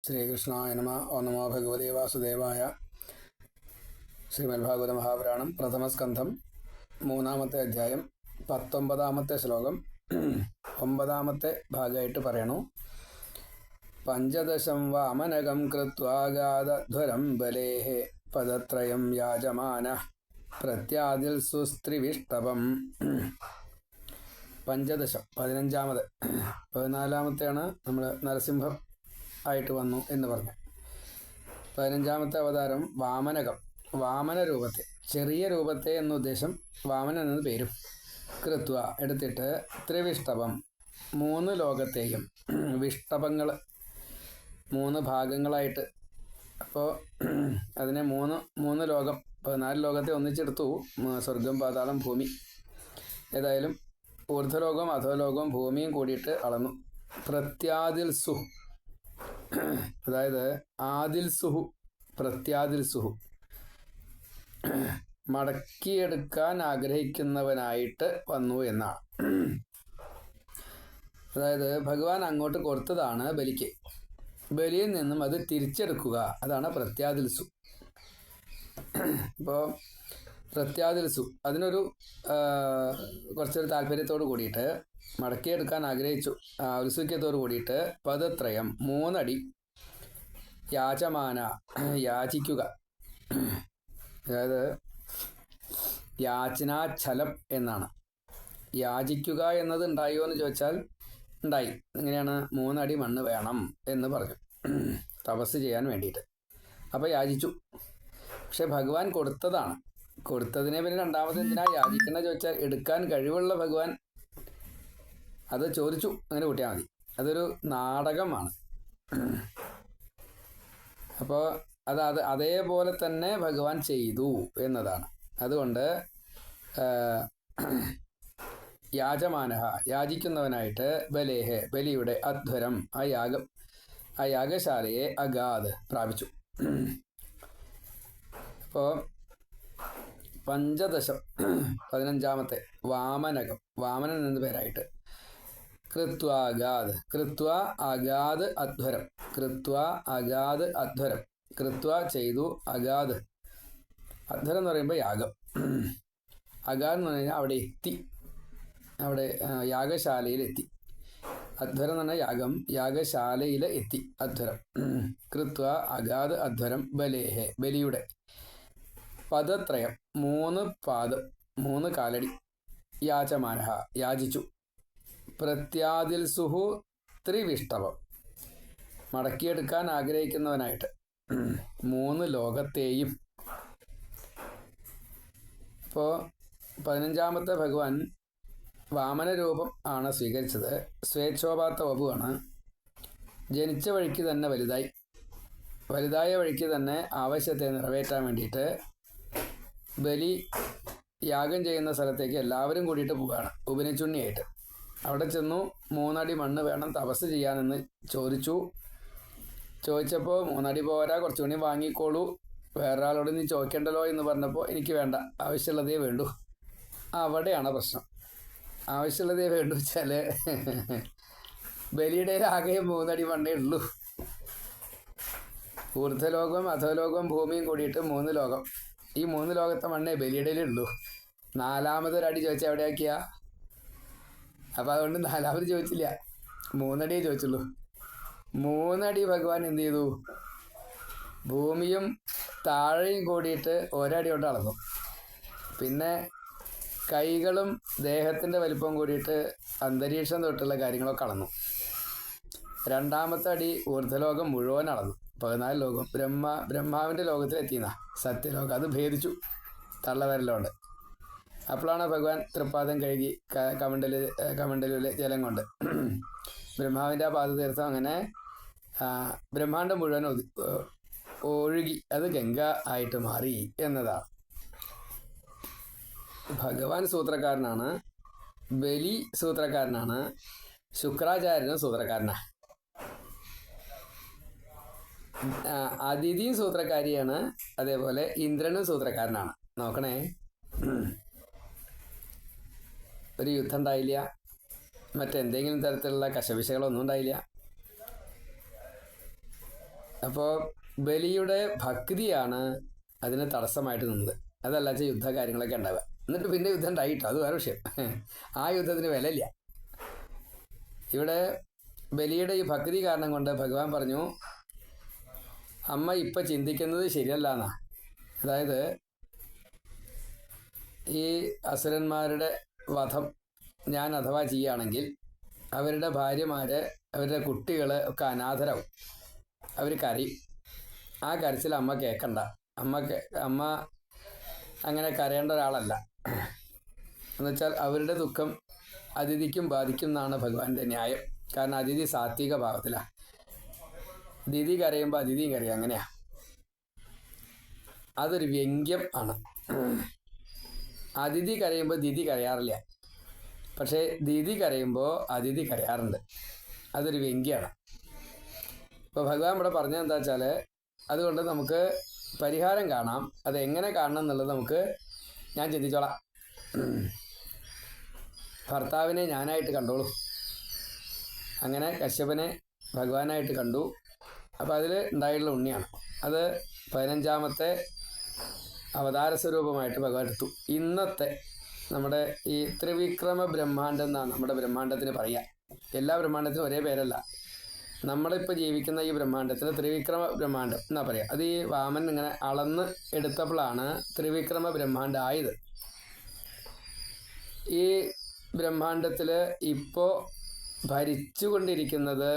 ശ്രീകൃഷ്ണായ നമ. ഓ നമോ ഭഗവതേ വാസുദേവായ. ശ്രീമദ്ഭാഗവത മഹാപുരാണം പ്രഥമസ്കന്ധം 3-ാമത്തെ അധ്യായം 19-ാമത്തെ ശ്ലോകം 9-ാമത്തെ ഭാഗമായിട്ട് പറയണു. പഞ്ചദശം വാമനകം കൃത്വാഗാധധ്വരം ബലേഃ പദത്രയം യാജമാനഃ പ്രത്യാദിൽ സുസ്ത്രിവിഷ്ടപം. പഞ്ചദശം 15-ാമത്. 14-ാമത്തെയാണ് നമ്മൾ നരസിംഹം ആയിട്ട് വന്നു എന്ന് പറഞ്ഞു. 15-ാമത്തെ അവതാരം വാമനകം, വാമന രൂപത്തെ, ചെറിയ രൂപത്തെ എന്ന ഉദ്ദേശം വാമനൻ എന്ന പേരും കൃത്വ എടുത്തിട്ട് ത്രിവിഷ്ടപം 3 ലോകത്തെയും, വിഷ്ടപങ്ങൾ 3 ഭാഗങ്ങളായിട്ട്, അപ്പോൾ അതിനെ മൂന്ന് ലോകം, 14 ലോകത്തെ ഒന്നിച്ചെടുത്തു. സ്വർഗം, പാതാളം, ഭൂമി. ഏതായാലും ഊർധ്വലോകം, അധോലോകം, ഭൂമിയും കൂടിയിട്ട് അളന്നു. പ്രത്യാദിൽ സുഹു, അതായത് ആദിൽ സുഹു, പ്രത്യാദിൽ സുഹു, മടക്കിയെടുക്കാൻ ആഗ്രഹിക്കുന്നവനായിട്ട് വന്നു എന്നാണ്. അതായത് ഭഗവാൻ അങ്ങോട്ട് കൊടുത്തതാണ് ബലിക്ക്, ബലിയിൽ നിന്നും അത് തിരിച്ചെടുക്കുക, അതാണ് പ്രത്യാദിൽസു. ഇപ്പോൾ പ്രത്യാദിൽസു അതിനൊരു കുറച്ചൊരു താല്പര്യത്തോട് കൂടിയിട്ട് മടക്കിയെടുക്കാൻ ആഗ്രഹിച്ചു, ഔത്സുക്യത്തോട് കൂടിയിട്ട് പദത്രയം 3 അടി യാചമാന, യാചിക്കുക. അതായത് യാചനാച്ഛലം എന്നാണ്. യാചിക്കുക എന്നത് ഉണ്ടായോ എന്ന് ചോദിച്ചാൽ ഉണ്ടായി. എങ്ങനെയാണ്? 3 അടി മണ്ണ് വേണം എന്ന് പറഞ്ഞു തപസ് ചെയ്യാൻ വേണ്ടിയിട്ട്. അപ്പോൾ യാചിച്ചു. പക്ഷെ ഭഗവാൻ കൊടുത്തതാണ്. കൊടുത്തതിനെ പിന്നെ രണ്ടാമത് എന്തിനാ യാചിക്കണ ചോദിച്ചാൽ, എടുക്കാൻ കഴിവുള്ള ഭഗവാൻ അത് ചോദിച്ചു, അങ്ങനെ കൂട്ടിയാൽ മതി. അതൊരു നാടകമാണ്. അപ്പോൾ അതേപോലെ തന്നെ ഭഗവാൻ ചെയ്തു എന്നതാണ്. അതുകൊണ്ട് യാജമാനഹ, യാചിക്കുന്നവനായിട്ട്, ബലേഹ, ബലിയുടെ, അധ്വരം, ആ യാഗശാലയെ അഗാധ് പ്രാപിച്ചു. അപ്പോൾ പഞ്ചദശം 15-ാമത്തെ വാമനകം, വാമനൻ എന്ന പേരായിട്ട്, കൃത്വാഗാദ്, കൃത്വ അഗാദ് അധ്വരം, കൃത്വ അഗാദ് അധ്വരം, കൃത്വ ചെയ്തു, അഗാദ്, അധ്വരം എന്ന് പറയുമ്പോൾ യാഗം, അഗാദ് എന്ന് പറഞ്ഞാൽ അവിടെ എത്തി, അവിടെ യാഗശാലയിലെത്തി. അധ്വരം എന്ന് പറഞ്ഞാൽ യാഗം, യാഗശാലയിൽ എത്തി, അധ്വരം. കൃത്വ അഗാദ് അധ്വരം ബലേഹ, ബലിയുടെ, പദത്രയം 3 പാദം, 3 കാലടി, യാചമാനഹ, യാചിച്ചു. പ്രത്യാദിൽസുഹു ത്രിവിഷ്ടവം, മടക്കിയെടുക്കാൻ ആഗ്രഹിക്കുന്നവനായിട്ട് 3 ലോകത്തെയും. ഇപ്പോൾ 15-ാമത്തെ ഭഗവാൻ വാമന രൂപം ആണ് സ്വീകരിച്ചത്. സ്വേച്ഛോപാത്ത വപുവാണ്. ജനിച്ച വഴിക്ക് തന്നെ വലുതായ വഴിക്ക് തന്നെ ആവശ്യത്തെ നിറവേറ്റാൻ വേണ്ടിയിട്ട് ബലി യാഗം ചെയ്യുന്ന സ്ഥലത്തേക്ക് എല്ലാവരും കൂടിയിട്ട് പോവുകയാണ്, ഉപനിച്ചുണ്ണിയായിട്ട്. അവിടെ ചെന്നു 3 അടി മണ്ണ് വേണം തപസ് ചെയ്യാനെന്ന് ചോദിച്ചപ്പോൾ 3 അടി പോരാ, കുറച്ചുകൂടി വാങ്ങിക്കോളൂ, വേറൊരാളോട് നീ ചോദിക്കേണ്ടല്ലോ എന്ന് പറഞ്ഞപ്പോൾ എനിക്ക് വേണ്ട, ആവശ്യമുള്ളതേ വേണ്ടു. അവിടെയാണ് പ്രശ്നം. ആവശ്യമുള്ളതേ വേണ്ടു വെച്ചാൽ ബലിയുടെ ആകെ 3 അടി മണ്ണേ ഉള്ളൂ. ഊർധ്വലോകം, അധോലോകം, ഭൂമിയും കൂടിയിട്ട് 3 ലോകം. ഈ 3 ലോകത്തെ മണ്ണേ ബലിയുടെ ഉള്ളൂ. 4-മതൊരടി ചോദിച്ചാൽ എവിടെയാക്കിയാ? അപ്പം അതുകൊണ്ട് 4-മത് ചോദിച്ചില്ല, 3 അടിയേ ചോദിച്ചുള്ളൂ. 3 അടി ഭഗവാൻ എന്ത് ചെയ്തു? ഭൂമിയും താഴെയും കൂടിയിട്ട് 1 അടി കൊണ്ട് അളന്നു. പിന്നെ കൈകളും ദേഹത്തിൻ്റെ വലിപ്പം കൂടിയിട്ട് അന്തരീക്ഷം തൊട്ടുള്ള കാര്യങ്ങളൊക്കെ അളന്നു. 2-മത്തെ അടി ഊർധ്വലോകം മുഴുവൻ അളന്നു. 14 ലോകം, ബ്രഹ്മാവിൻ്റെ ലോകത്തിലെത്തിയെന്ന സത്യലോകം, അത് ഭേദിച്ചു തള്ളവരലുകൊണ്ട്. അപ്പോഴാണ് ഭഗവാൻ തൃപ്പാദം കഴുകി കമണ്ടലിലെ ജലം കൊണ്ട് ബ്രഹ്മാവിൻ്റെ ആ പാദതീർത്ഥം അങ്ങനെ ബ്രഹ്മാണ്ടം മുഴുവൻ ഒഴുകി അത് ഗംഗ ആയിട്ട് മാറി എന്നതാണ്. ഭഗവാൻ സൂത്രക്കാരനാണ്, ബലി സൂത്രക്കാരനാണ്, ശുക്രാചാര്യനും സൂത്രക്കാരനാണ്, അതിഥിയും സൂത്രക്കാരിയാണ്, അതേപോലെ ഇന്ദ്രനും സൂത്രക്കാരനാണ്. നോക്കണേ, ഒരു യുദ്ധം ഉണ്ടായില്ല, മറ്റെന്തെങ്കിലും തരത്തിലുള്ള കശപിശകളൊന്നും ഉണ്ടായില്ല. അപ്പോൾ ബലിയുടെ ഭക്തിയാണ് അതിന് തടസ്സമായിട്ട് നിന്നത്. അതല്ലാച്ച യുദ്ധ കാര്യങ്ങളൊക്കെ ഉണ്ടാവുക. എന്നിട്ട് പിന്നെ യുദ്ധം ഉണ്ടായിട്ടോ, അത് വേറെ വിഷയം. ആ യുദ്ധത്തിന് വിലയില്ല. ഇവിടെ ബലിയുടെ ഈ ഭക്തി കാരണം കൊണ്ട് ഭഗവാൻ പറഞ്ഞു, അമ്മ ഇപ്പം ചിന്തിക്കുന്നത് ശരിയല്ല എന്നാ. അതായത് ഈ അസുരന്മാരുടെ വധം ഞാൻ അഥവാ ചെയ്യുകയാണെങ്കിൽ അവരുടെ ഭാര്യമാര്, അവരുടെ കുട്ടികൾ ഒക്കെ അനാഥരാവും, അവർ കരയും. ആ കരച്ചിൽ അമ്മ കേൾക്കണ്ട. അമ്മ അങ്ങനെ കരയേണ്ട ഒരാളല്ല. എന്നുവെച്ചാൽ അവരുടെ ദുഃഖം അതിഥിക്കും ബാധിക്കും എന്നാണ് ഭഗവാന്റെ ന്യായം. കാരണം അതിഥി സാത്വിക ഭാവത്തിലാണ്. ദിതി കരയുമ്പോൾ അതിഥിയും കരയും, അങ്ങനെയാ. അതൊരു വ്യംഗ്യം ആണ്. അതിഥി കരയുമ്പോൾ ദിതി കരയാറില്ല, പക്ഷേ ദിതി കരയുമ്പോൾ അതിഥി കരയാറുണ്ട്. അതൊരു വ്യംഗ്യമാണ്. ഇപ്പോൾ ഭഗവാൻ ഇവിടെ പറഞ്ഞത് എന്താ വെച്ചാൽ, അതുകൊണ്ട് നമുക്ക് പരിഹാരം കാണാം. അത് എങ്ങനെ കാണണം എന്നുള്ളത് നമുക്ക് ഞാൻ ചിന്തിച്ചോളാം. ഭർത്താവിനെ ഞാനായിട്ട് കണ്ടോളൂ. അങ്ങനെ കശ്യപനെ ഭഗവാനായിട്ട് കണ്ടു. അപ്പോൾ അതിൽ ഉണ്ടായിട്ടുള്ള ഉണ്ണിയാണ്. അത് 15ാമത്തെ അവതാര സ്വരൂപമായിട്ട് ഭഗവാൻ എടുത്തു. ഇന്നത്തെ നമ്മുടെ ഈ ത്രിവിക്രമ ബ്രഹ്മാണ്ടം എന്നാണ് നമ്മുടെ ബ്രഹ്മാണ്ടത്തിന് പറയുക. എല്ലാ ബ്രഹ്മാണ്ടത്തിനും ഒരേ പേരല്ല. നമ്മളിപ്പോൾ ജീവിക്കുന്ന ഈ ബ്രഹ്മാണ്ടത്തിന് ത്രിവിക്രമ ബ്രഹ്മാണ്ടം എന്നാ പറയുക. അത് ഈ വാമൻ ഇങ്ങനെ അളന്ന് എടുത്തപ്പോഴാണ് ത്രിവിക്രമ ബ്രഹ്മാണ്ടം ആയത്. ഈ ബ്രഹ്മാണ്ടത്തിൽ ഇപ്പോൾ ഭരിച്ചുകൊണ്ടിരിക്കുന്നത്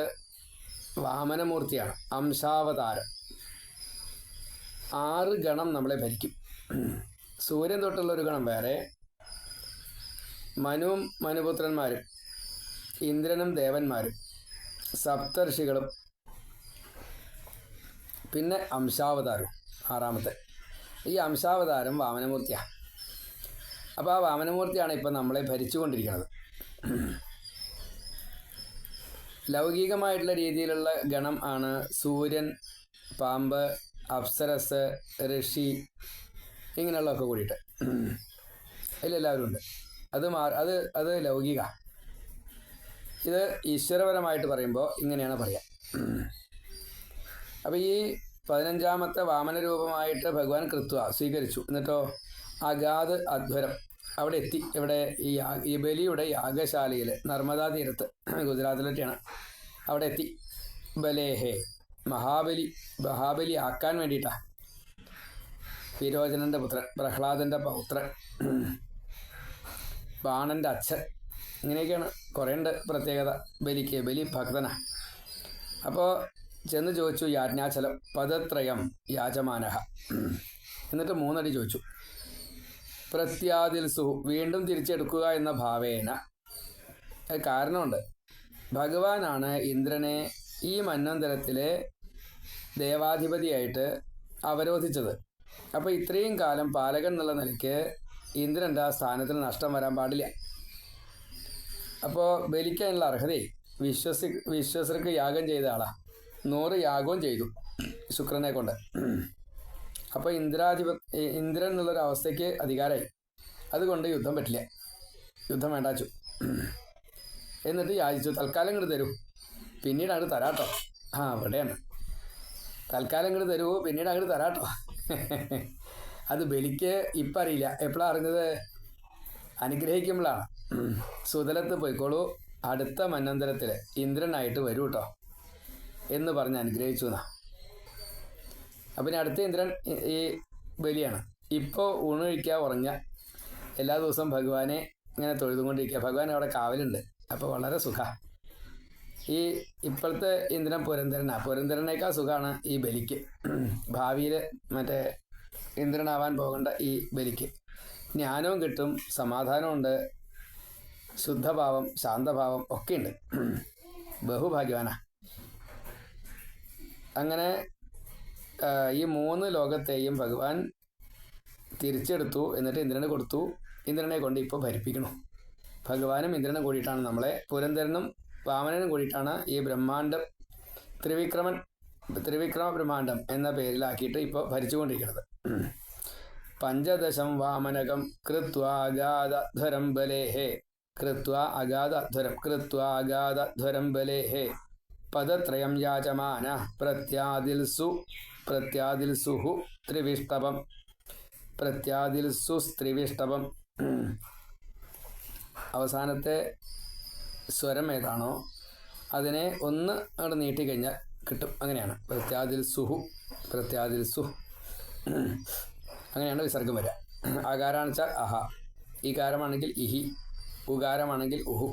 വാമനമൂർത്തിയാണ്, അംശാവതാരം. 6 ഗണം നമ്മളെ ഭരിക്കും. സൂര്യൻ തൊട്ടുള്ള ഒരു ഗണം വേറെ, മനുവും മനുപുത്രന്മാരും, ഇന്ദ്രനും ദേവന്മാരും, സപ്തർഷികളും, പിന്നെ അംശാവതാരവും 6ാമത്തെ. ഈ അംശാവതാരം വാമനമൂർത്തിയാണ്. അപ്പോൾ ആ വാമനമൂർത്തിയാണ് ഇപ്പം നമ്മളെ ഭരിച്ചുകൊണ്ടിരിക്കുന്നത്. ലൗകികമായിട്ടുള്ള രീതിയിലുള്ള ഗണം ആണ് സൂര്യൻ, പാമ്പ്, അപ്സരസ്, ഋഷി, ഇങ്ങനെയുള്ളതൊക്കെ കൂടിയിട്ട് അതിലെല്ലാവരും ഉണ്ട്. അത് ലൗകിക. ഇത് ഈശ്വരപരമായിട്ട് പറയുമ്പോൾ ഇങ്ങനെയാണ് പറയുക. അപ്പോൾ ഈ 15ാമത്തെ വാമന രൂപമായിട്ട് ഭഗവാൻ കൃത്വ സ്വീകരിച്ചു. എന്നിട്ടോ അഗാധ അധ്വരം അവിടെ എത്തി. ഇവിടെ ഈ ബലിയുടെ യാഗശാലയിൽ നർമ്മദാ തീരത്ത്, ഗുജറാത്തിലൊക്കെയാണ്, അവിടെ എത്തി. ബലേഹേ, മഹാബലി ആക്കാൻ വേണ്ടിയിട്ടാണ്. വിരോചനൻ്റെ പുത്രൻ, പ്രഹ്ലാദൻ്റെ പൗത്രൻ, ബാണൻ്റെ അച്ഛൻ, ഇങ്ങനെയൊക്കെയാണ്. കുറേ ഉണ്ട് പ്രത്യേകത ബലിക്ക്. ബലി ഭക്തനാണ്. അപ്പോൾ ചെന്ന് ചോദിച്ചു യാജ്ഞാചലം പദത്രയം യാജമാനഹ. എന്നിട്ട് 3 അടി ചോദിച്ചു. പ്രത്യാദിൽസു, വീണ്ടും തിരിച്ചെടുക്കുക എന്ന ഭാവേന. കാരണമുണ്ട്. ഭഗവാനാണ് ഇന്ദ്രനെ ഈ മന്വന്തരത്തിലെ ദേവാധിപതിയായിട്ട് അവരോധിച്ചത്. അപ്പോൾ ഇത്രയും കാലം പാലകൻ എന്നുള്ള നിലയ്ക്ക് ഇന്ദ്രൻ്റെ ആ സ്ഥാനത്തിന് നഷ്ടം വരാൻ പാടില്ല. അപ്പോൾ ബലിക്കാനുള്ള അർഹതയെ വിശ്വസർക്ക് യാഗം ചെയ്ത ആളാണ്. 100 യാഗവും ചെയ്തു ശുക്രനെ കൊണ്ട്. അപ്പോൾ ഇന്ദ്രൻ എന്നുള്ളൊരു അവസ്ഥയ്ക്ക് അധികാരമായി. അതുകൊണ്ട് യുദ്ധം പറ്റില്ല, യുദ്ധം വേണ്ടാച്ചു. എന്നിട്ട് യാചിച്ചു, തൽക്കാലം ഇങ്ങോട്ട് തരൂ, പിന്നീട് അങ്ങോട്ട് തരാട്ടോ. അവിടെയാണ് തൽക്കാലം ഇങ്ങോട്ട് തരൂ, പിന്നീട് അങ്ങോട്ട് തരാട്ടോ. അത് ബലിക്ക് ഇപ്പം അറിയില്ല. എപ്പോഴാണ് അറിഞ്ഞത്? അനുഗ്രഹിക്കുമ്പോഴാണ്. സുതലത്ത് പോയിക്കോളൂ, അടുത്ത മന്വന്തരത്തിൽ ഇന്ദ്രനായിട്ട് വരൂ കേട്ടോ എന്ന് പറഞ്ഞ് അനുഗ്രഹിച്ചു എന്നാ. അപ്പം ഇനി അടുത്ത ഇന്ദ്രൻ ഈ ബലിയാണ്. ഇപ്പോൾ ഊണ് കഴിക്കുക, ഉറങ്ങുക, എല്ലാ ദിവസവും ഭഗവാനെ ഇങ്ങനെ തൊഴുതുകൊണ്ടിരിക്കുക. ഭഗവാൻ അവിടെ കാവലുണ്ട്. അപ്പോൾ വളരെ സുഖമാണ്. ഈ ഇപ്പോഴത്തെ ഇന്ദ്രൻ പുരന്തരനാണ്. പുരന്തരനേക്കാൾ സുഖമാണ് ഈ ബലിക്ക്. ഭാവിയിൽ മറ്റേ ഇന്ദ്രനാവാൻ പോകേണ്ട ഈ ബലിക്ക് ജ്ഞാനവും കിട്ടും, സമാധാനമുണ്ട്, ശുദ്ധഭാവം, ശാന്തഭാവം ഒക്കെ ഉണ്ട്. ബഹുഭാഗ്യവാനാ. അങ്ങനെ ഈ 3 ലോകത്തെയും ഭഗവാൻ തിരിച്ചെടുത്തു. എന്നിട്ട് ഇന്ദ്രന് കൊടുത്തു. ഇന്ദ്രനെ കൊണ്ട് ഇപ്പോൾ ഭരിപ്പിക്കണം. ഭഗവാനും ഇന്ദ്രനും കൂടിയിട്ടാണ് നമ്മളെ, പുരന്തരനും വാമനനും കൂടിയിട്ടാണ് ഈ ബ്രഹ്മാണ്ടം ത്രിവിക്രമ ബ്രഹ്മാണ്ടം എന്ന പേരിലാക്കിയിട്ട് ഇപ്പോൾ ഭരിച്ചുകൊണ്ടിരിക്കുന്നത്. 15 വാമനകം കൃത്വാ അഗാധധ്വരം ബലേഹേ പദത്രയം യാചമാന പ്രത്യാദിൽസുഹു ത്രിവിഷ്ടപം. പ്രത്യാദിൽസുസ്ത്രിവിഷ്ടപം. അവസാനത്തെ സ്വരം ഏതാണോ അതിനെ ഒന്ന് അങ്ങോട്ട് നീട്ടിക്കഴിഞ്ഞാൽ കിട്ടും. അങ്ങനെയാണ് പ്രത്യാദിൽസുഹു. അങ്ങനെയാണ് വിസർഗം വരിക. ആകാരാണെന്ന് വെച്ചാൽ അഹ, ഈകാരമാണെങ്കിൽ ഇഹി, ഉകാരമാണെങ്കിൽ ഉഹു.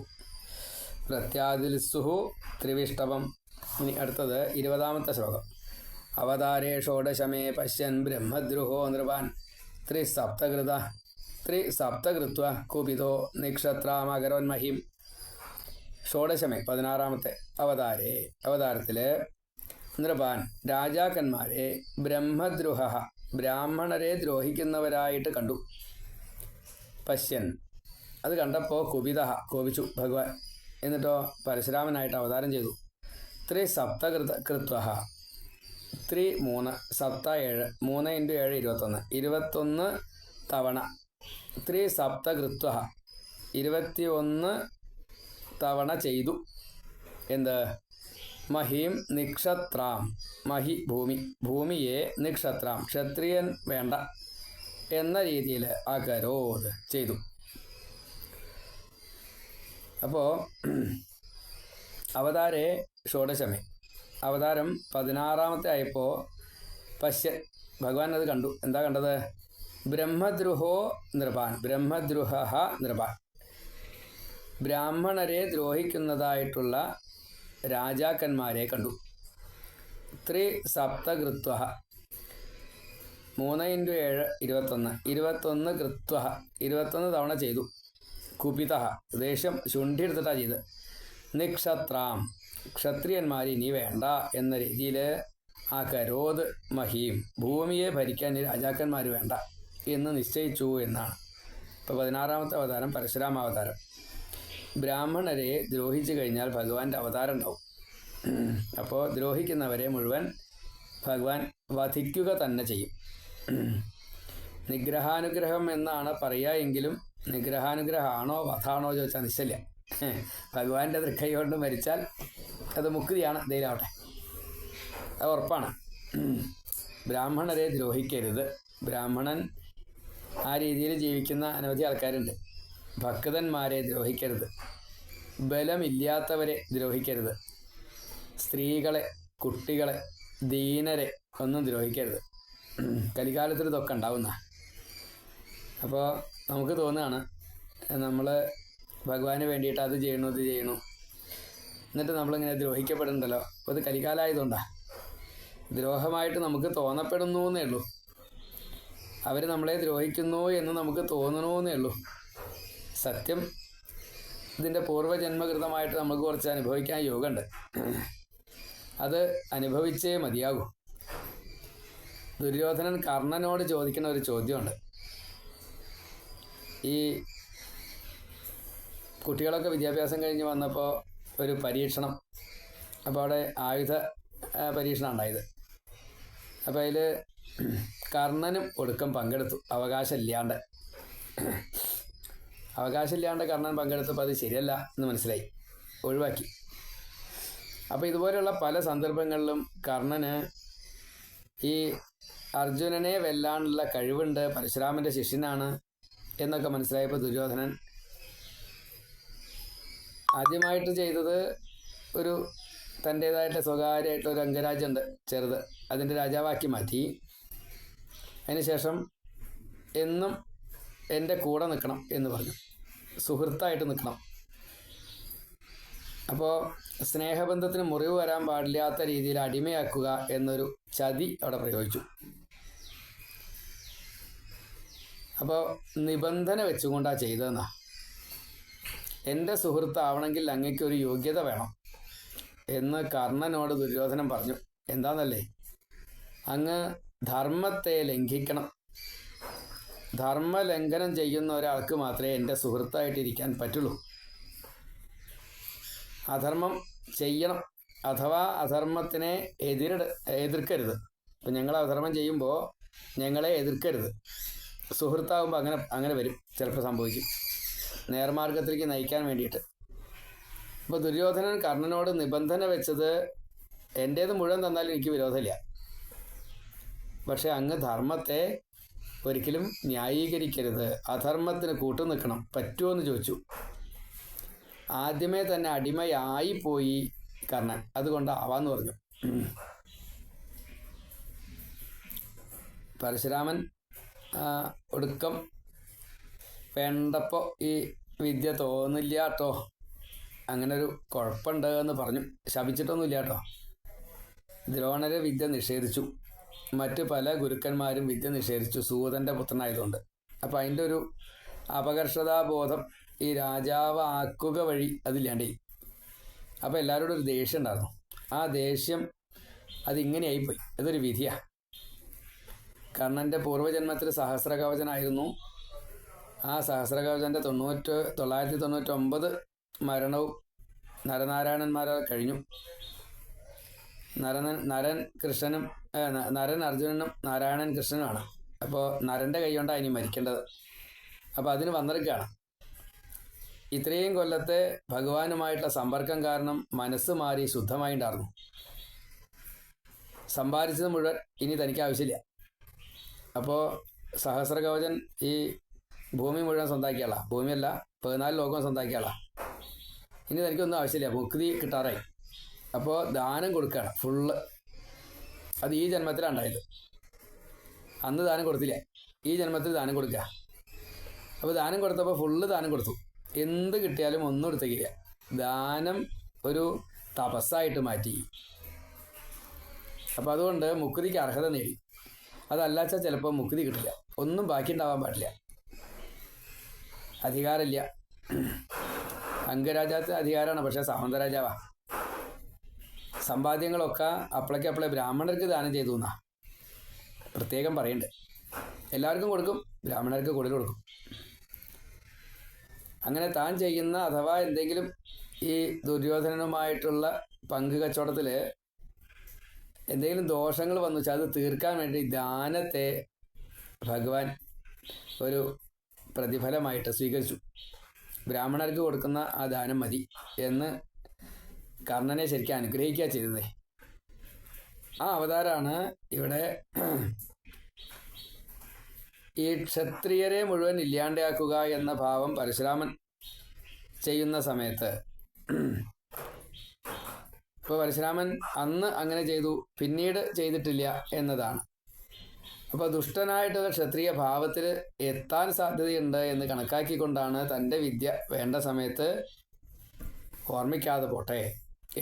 പ്രത്യാദിൽസുഹു ത്രിവിഷ്ടപം. ഇനി അടുത്തത് 20ാമത്തെ ശ്ലോകം. അവതാരേ ഷോഡശമേ പശ്യൻ ബ്രഹ്മദ്രുഹോ നൃപാൻ ത്രിസപ്തകൃത്വ കുപിതോ നിക്ഷത്രാമകരോന്മഹിം. ഷോഡശമേ 16ാമത്തെ അവതാരത്തിൽ നൃപാൻ രാജാക്കന്മാരെ ബ്രഹ്മദ്രുഹ ബ്രാഹ്മണരെ ദ്രോഹിക്കുന്നവരായിട്ട് കണ്ടു. പശ്യൻ അത് കണ്ടപ്പോൾ കോപിച്ചു ഭഗവാൻ. എന്നിട്ടോ പരശുരാമനായിട്ട് അവതാരം ചെയ്തു. ത്രിസപ്തകൃത്വ 3 സപ്ത 7 3 × 7 21 തവണ. ത്രിസപ്തകൃത്വ 21 തവണ ചെയ്തു. എന്ത്? മഹീം നിക്ഷത്രാം. മഹി ഭൂമിയെ നിക്ഷത്രാം ക്ഷത്രിയൻ വേണ്ട എന്ന രീതിയിൽ അകരോത് ചെയ്തു. അപ്പോൾ അവതാരേ ഷോഡശമേ അവതാരം 16ാമത്തെ ആയപ്പോൾ പശ്യൻ ഭഗവാൻ അത് കണ്ടു. എന്താ കണ്ടത്? ബ്രഹ്മദ്രുഹോ നൃപാൻ. നൃപാൻ ബ്രാഹ്മണരെ ദ്രോഹിക്കുന്നതായിട്ടുള്ള രാജാക്കന്മാരെ കണ്ടു. ത്രിസപ്തകൃത്വ 3 × 7 21 കൃത്വ 21 തവണ ചെയ്തു. കുപിത ദേഷ്യം ശുണ്ഠി എടുത്തിട്ടാണ് ചെയ്ത്. നിക്ഷത്രാം ക്ഷത്രിയന്മാർ ഇനി വേണ്ട എന്ന രീതിയിൽ അകരോത് മഹീം ഭൂമിയെ ഭരിക്കാൻ രാജാക്കന്മാർ വേണ്ട എന്ന് നിശ്ചയിച്ചു എന്നാണ്. ഇപ്പോൾ 16ാമത്തെ അവതാരം പരശുരാമാവതാരം. ബ്രാഹ്മണരെ ദ്രോഹിച്ചു കഴിഞ്ഞാൽ ഭഗവാന്റെ അവതാരം ഉണ്ടാവും. അപ്പോൾ ദ്രോഹിക്കുന്നവരെ മുഴുവൻ ഭഗവാൻ വധിക്കുക തന്നെ ചെയ്യും. നിഗ്രഹാനുഗ്രഹം എന്നാണ് പറയുക. എങ്കിലും നിഗ്രഹാനുഗ്രഹമാണോ വധാണോ ചോദിച്ചാൽ നിശ്ചയില്ല. ഭഗവാന്റെ തൃക്കൈ കൊണ്ട് മരിച്ചാൽ അത് മുക്തിയാണ്. ദൈവമാവട്ടെ, അത് ഉറപ്പാണ്. ബ്രാഹ്മണരെ ദ്രോഹിക്കരുത്. ബ്രാഹ്മണൻ ആ രീതിയിൽ ജീവിക്കുന്ന അനവധി ആൾക്കാരുണ്ട്. ഭക്തന്മാരെ ദ്രോഹിക്കരുത്. ബലമില്ലാത്തവരെ ദ്രോഹിക്കരുത്. സ്ത്രീകളെ, കുട്ടികളെ, ദീനരെ ഒന്നും ദ്രോഹിക്കരുത്. കലികാലത്തിൽ ഇതൊക്കെ ഉണ്ടാവുന്ന. അപ്പോൾ നമുക്ക് തോന്നുകയാണ് നമ്മൾ ഭഗവാന് വേണ്ടിയിട്ട് അത് ചെയ്യണു ഇത് ചെയ്യണു, എന്നിട്ട് നമ്മളിങ്ങനെ ദ്രോഹിക്കപ്പെടുന്നുണ്ടല്ലോ. അപ്പോൾ അത് കലികാലമായതുകൊണ്ടാണ്. ദ്രോഹമായിട്ട് നമുക്ക് തോന്നപ്പെടുന്നു എന്നേ ഉള്ളൂ. അവർ നമ്മളെ ദ്രോഹിക്കുന്നു എന്ന് നമുക്ക് തോന്നണമെന്നേ ഉള്ളൂ. സത്യം ഇതിൻ്റെ പൂർവ്വജന്മകൃതമായിട്ട് നമുക്ക് കുറച്ച് അനുഭവിക്കാൻ യോഗമുണ്ട്. അത് അനുഭവിച്ചേ മതിയാകൂ. ദുര്യോധനൻ കർണനോട് ചോദിക്കുന്ന ഒരു ചോദ്യമുണ്ട്. ഈ കുട്ടികളൊക്കെ വിദ്യാഭ്യാസം കഴിഞ്ഞ് വന്നപ്പോൾ ഒരു പരീക്ഷണം. അപ്പോൾ അവിടെ ആയുധ പരീക്ഷണം ഉണ്ടായത്. അപ്പോൾ അതിൽ കർണനും ഒടുക്കം പങ്കെടുത്തു. അവകാശമില്ലാണ്ട് കർണൻ പങ്കെടുത്തപ്പോൾ അത് ശരിയല്ല എന്ന് മനസ്സിലായി, ഒഴിവാക്കി. അപ്പോൾ ഇതുപോലെയുള്ള പല സന്ദർഭങ്ങളിലും കർണന് ഈ അർജുനനെ വെല്ലാനുള്ള കഴിവുണ്ട്, പരശുരാമൻ്റെ ശിഷ്യനാണ് എന്നൊക്കെ മനസ്സിലായപ്പോൾ ദുര്യോധനൻ ആദ്യമായിട്ട് ചെയ്തത് ഒരു തൻ്റേതായിട്ട് സ്വകാര്യമായിട്ടൊരു അംഗരാജ്യമുണ്ട് ചെറുത്, അതിൻ്റെ രാജാവാക്കി മാറ്റി. അതിനുശേഷം എന്നും എൻ്റെ കൂടെ നിൽക്കണം എന്ന് പറഞ്ഞു, സുഹൃത്തായിട്ട് നിൽക്കണം. അപ്പോൾ സ്നേഹബന്ധത്തിന് മുറിവ് വരാൻ പാടില്ലാത്ത രീതിയിൽ അടിമയാക്കുക എന്നൊരു ചതി അവിടെ പ്രയോഗിച്ചു. അപ്പോൾ നിബന്ധന വെച്ചുകൊണ്ടാണ് ചെയ്തതെന്നാ. എൻ്റെ സുഹൃത്താവണമെങ്കിൽ അങ്ങയ്ക്കൊരു യോഗ്യത വേണം എന്ന് കർണനോട് ദുര്യോധനൻ പറഞ്ഞു. എന്താണെന്നല്ലേ, അങ്ങ് ധർമ്മത്തെ ലംഘിക്കണം. ധർമ്മലംഘനം ചെയ്യുന്ന ഒരാൾക്ക് മാത്രമേ എൻ്റെ സുഹൃത്തായിട്ടിരിക്കാൻ പറ്റുള്ളൂ. അധർമ്മം ചെയ്യണം, അഥവാ അധർമ്മത്തിനെ എതിർക്കരുത്. ഇപ്പം ഞങ്ങൾ അധർമ്മം ചെയ്യുമ്പോൾ ഞങ്ങളെ എതിർക്കരുത്. സുഹൃത്താകുമ്പോൾ അങ്ങനെ വരും, ചിലപ്പോൾ സംഭവിക്കും. നേർമാർഗത്തിലേക്ക് നയിക്കാൻ വേണ്ടിയിട്ട് അപ്പോൾ ദുര്യോധനൻ കർണനോട് നിബന്ധന വെച്ചത് എൻ്റേത് മുഴുവൻ തന്നാലും എനിക്ക് വിരോധമില്ല, പക്ഷെ അങ്ങ് ധർമ്മത്തെ ഒരിക്കലും ന്യായീകരിക്കരുത്, അധർമ്മത്തിന് കൂട്ടു നിൽക്കണം, പറ്റുമോ എന്ന് ചോദിച്ചു. ആദ്യമേ തന്നെ അടിമയായിപ്പോയി കർണൻ, അതുകൊണ്ട് ആവാന്ന് പറഞ്ഞു. പരശുരാമൻ ഒടുക്കം വേണ്ടപ്പോൾ ഈ വിദ്യ തോന്നില്ല കേട്ടോ, അങ്ങനെ ഒരു കുഴപ്പമുണ്ട് എന്ന് പറഞ്ഞു. ശപിച്ചിട്ടൊന്നുമില്ല കേട്ടോ. ദ്രോണരെ വിദ്യ നിഷേധിച്ചു, മറ്റ് പല ഗുരുക്കന്മാരും വിദ്യ നിഷേധിച്ചു, സൂതൻ്റെ പുത്രനായതുകൊണ്ട്. അപ്പം അതിൻ്റെ ഒരു അപകർഷതാബോധം ഈ രാജാവ് ആക്കുക വഴി അതില്ലാണ്ടേ. അപ്പോൾ എല്ലാവരോടും ഒരു ദേഷ്യം ഉണ്ടായിരുന്നു. ആ ദേഷ്യം അതിങ്ങനെയായിപ്പോയി, അതൊരു വിധിയാണ്. കർണൻ്റെ പൂർവ്വജന്മത്തിൽ സഹസ്രകവചനായിരുന്നു. ആ സഹസ്രകവചൻ്റെ 999 മരണവും നരനാരായണന്മാരാൽ കഴിഞ്ഞു. നരൻ കൃഷ്ണനും നരൻ അർജുനനും നാരായണൻ കൃഷ്ണനുമാണ്. അപ്പോൾ നരൻ്റെ കൈ കൊണ്ടാണ് ഇനി മരിക്കേണ്ടത്. അപ്പോൾ അതിന് വന്നിരിക്കുകയാണ്. ഇത്രയും കൊല്ലത്തെ ഭഗവാനുമായിട്ടുള്ള സമ്പർക്കം കാരണം മനസ്സ് മാറി ശുദ്ധമായി ഉണ്ടായിരുന്നു. സമ്പാദിച്ചത് മുഴുവൻ ഇനി തനിക്ക് ആവശ്യമില്ല. അപ്പോൾ സഹസ്രകവചൻ ഈ ഭൂമി മുഴുവൻ സ്വന്തമാക്കിയാളാ, ഭൂമിയല്ല 14 ലോകം സ്വന്തമാക്കിയാളാ. ഇനി തനിക്കൊന്നും ആവശ്യമില്ല, മുക്തി കിട്ടാറായി. അപ്പോൾ ദാനം കൊടുക്കുകയാണ് ഫുള്ള്. അത് ഈ ജന്മത്തിലാണ് ഉണ്ടായത്. അന്ന് ദാനം കൊടുത്തില്ല, ഈ ജന്മത്തിൽ ദാനം കൊടുക്കുക. അപ്പോൾ ദാനം കൊടുത്തപ്പോൾ ഫുള്ള് ദാനം കൊടുത്തു. എന്ത് കിട്ടിയാലും ഒന്നും എടുത്തേക്കില്ല. ദാനം ഒരു തപസ്സായിട്ട് മാറ്റി. അപ്പോൾ അതുകൊണ്ട് മുക്തിക്ക് അർഹത നേടി. അതല്ലാച്ചാൽ ചിലപ്പോൾ മുക്തി കിട്ടില്ല, ഒന്നും ബാക്കി ഉണ്ടാവാൻ പാടില്ല. അധികാരമില്ല. അംഗരാജാത്തിന് അധികാരമാണ്, പക്ഷേ സാമന്തരാജാവാ. സമ്പാദ്യങ്ങളൊക്കെ അപ്പളേക്കപ്പളെ ബ്രാഹ്മണർക്ക് ദാനം ചെയ്തു എന്നാ പ്രത്യേകം പറയുന്നുണ്ട്. എല്ലാവർക്കും കൊടുക്കും, ബ്രാഹ്മണർക്ക് കൂടുതൽ കൊടുക്കും. അങ്ങനെ താൻ ചെയ്യുന്ന അഥവാ എന്തെങ്കിലും ഈ ദുര്യോധനനുമായിട്ടുള്ള പങ്ക് കച്ചവടത്തിൽ എന്തെങ്കിലും ദോഷങ്ങൾ വന്നു വെച്ചാൽ അത് തീർക്കാൻ വേണ്ടി ദാനത്തെ ഭഗവാൻ ഒരു പ്രതിഫലമായിട്ട് സ്വീകരിച്ചു. ബ്രാഹ്മണർക്ക് കൊടുക്കുന്ന ആ ദാനം മതി എന്ന് കർണനെ ശരിക്കും അനുഗ്രഹിക്കുക ചെയ്തത്. ആ അവതാരമാണ് ഇവിടെ ഈ ക്ഷത്രിയരെ മുഴുവൻ ഇല്ലാണ്ടാക്കുക എന്ന ഭാവം പരശുരാമൻ ചെയ്യുന്ന സമയത്ത്. ഇപ്പോൾ പരശുരാമൻ അന്ന് അങ്ങനെ ചെയ്തു, പിന്നീട് ചെയ്തിട്ടില്ല എന്നതാണ്. അപ്പോൾ ദുഷ്ടനായിട്ടുള്ള ക്ഷത്രിയ ഭാവത്തിൽ എത്താൻ സാധ്യതയുണ്ട് എന്ന് കണക്കാക്കിക്കൊണ്ടാണ് തൻ്റെ വിദ്യ വേണ്ട സമയത്ത് ഓർമ്മിക്കാതെ പോട്ടെ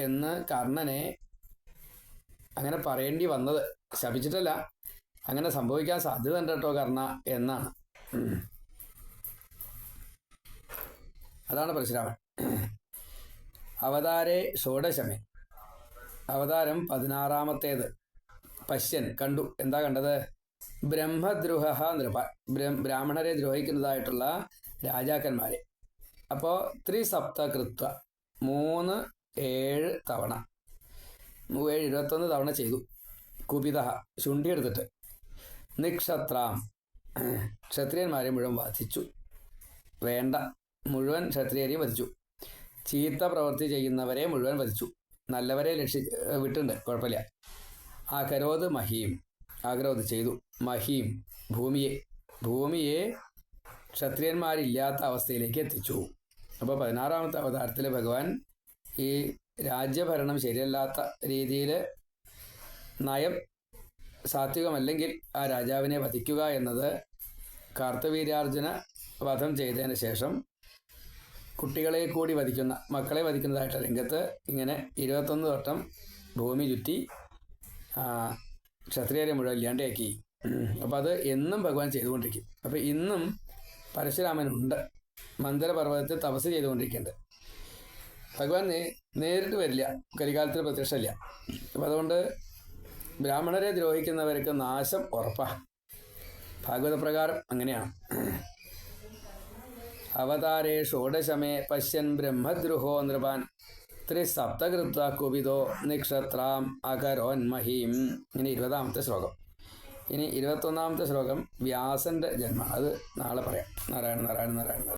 എന്ന് കർണനെ അങ്ങനെ പറയേണ്ടി വന്നത്. ശപിച്ചിട്ടല്ല, അങ്ങനെ സംഭവിക്കാൻ സാധ്യത ഉണ്ട് കേട്ടോ കർണ എന്നാണ്. അതാണ് പരശുരാമൻ. അവതാരേ ഷോഡശമേ, അവതാരം 16ാമത്തേത്. പശ്യൻ കണ്ടു. എന്താ കണ്ടത്? ബ്രഹ്മദ്രുഹ നൃപ, ബ്രാഹ്മണരെ ദ്രോഹിക്കുന്നതായിട്ടുള്ള രാജാക്കന്മാരെ. അപ്പോൾ ത്രിസപ്തകൃത്വ 3 7 തവണ 21 തവണ ചെയ്തു. കുപിത ശുണ്ഠി എടുത്തിട്ട്. നിക്ഷത്രാം ക്ഷത്രിയന്മാരെ മുഴുവൻ വധിച്ചു. വേണ്ട മുഴുവൻ ക്ഷത്രിയരെയും വധിച്ചു. ചീത്ത പ്രവൃത്തി ചെയ്യുന്നവരെ മുഴുവൻ വധിച്ചു. നല്ലവരെ വിട്ടുണ്ട്, കുഴപ്പമില്ല. ആകരോത് മഹീം, ആഗ്രഹം ചെയ്തു. മഹീം ഭൂമിയെ ക്ഷത്രിയന്മാരില്ലാത്ത അവസ്ഥയിലേക്ക് എത്തിച്ചു. അപ്പോൾ 16ാമത്തെ അവതാരത്തിൽ ഭഗവാൻ ഈ രാജ്യഭരണം ശരിയല്ലാത്ത രീതിയിൽ നയം സാത്വികമല്ലെങ്കിൽ ആ രാജാവിനെ വധിക്കുക എന്നത് കാർത്തവീര്യാർജുന വധം ചെയ്തതിന് ശേഷം കുട്ടികളെ കൂടി വധിക്കുന്ന, മക്കളെ വധിക്കുന്നതായിട്ട് രംഗത്ത് ഇങ്ങനെ 21 വട്ടം ഭൂമി ചുറ്റി ക്ഷത്രിയരെ മുഴുവൻ ഇല്ലാണ്ടാക്കി. അപ്പോൾ അത് എന്നും ഭഗവാൻ ചെയ്തുകൊണ്ടിരിക്കും. അപ്പോൾ ഇന്നും പരശുരാമനുണ്ട്, മന്ദരപർവ്വതത്തിൽ തപസ് ചെയ്തുകൊണ്ടിരിക്കുന്നുണ്ട്. ഭഗവാൻ നേരിട്ട് വരില്ല, കലികാലത്തിൽ പ്രത്യക്ഷമില്ല. അപ്പം അതുകൊണ്ട് ബ്രാഹ്മണരെ ദ്രോഹിക്കുന്നവർക്ക് നാശം ഉറപ്പാണ്. ഭാഗവതപ്രകാരം അങ്ങനെയാണ്. അവതാരേ ഷോഡശമേ പശ്യൻ ബ്രഹ്മദ്രുഹോ നൃപാൻ ത്രിസപ്തകൃത്വ കുപിതോ നിക്ഷത്രാം അകരോന്മഹീം. ഇനി 20ാമത്തെ ശ്ലോകം. ഇനി 21ാമത്തെ ശ്ലോകം വ്യാസൻ്റെ ജന്മം. അത് നാളെ പറയാം. നാരായണ നാരായണ നാരായണ.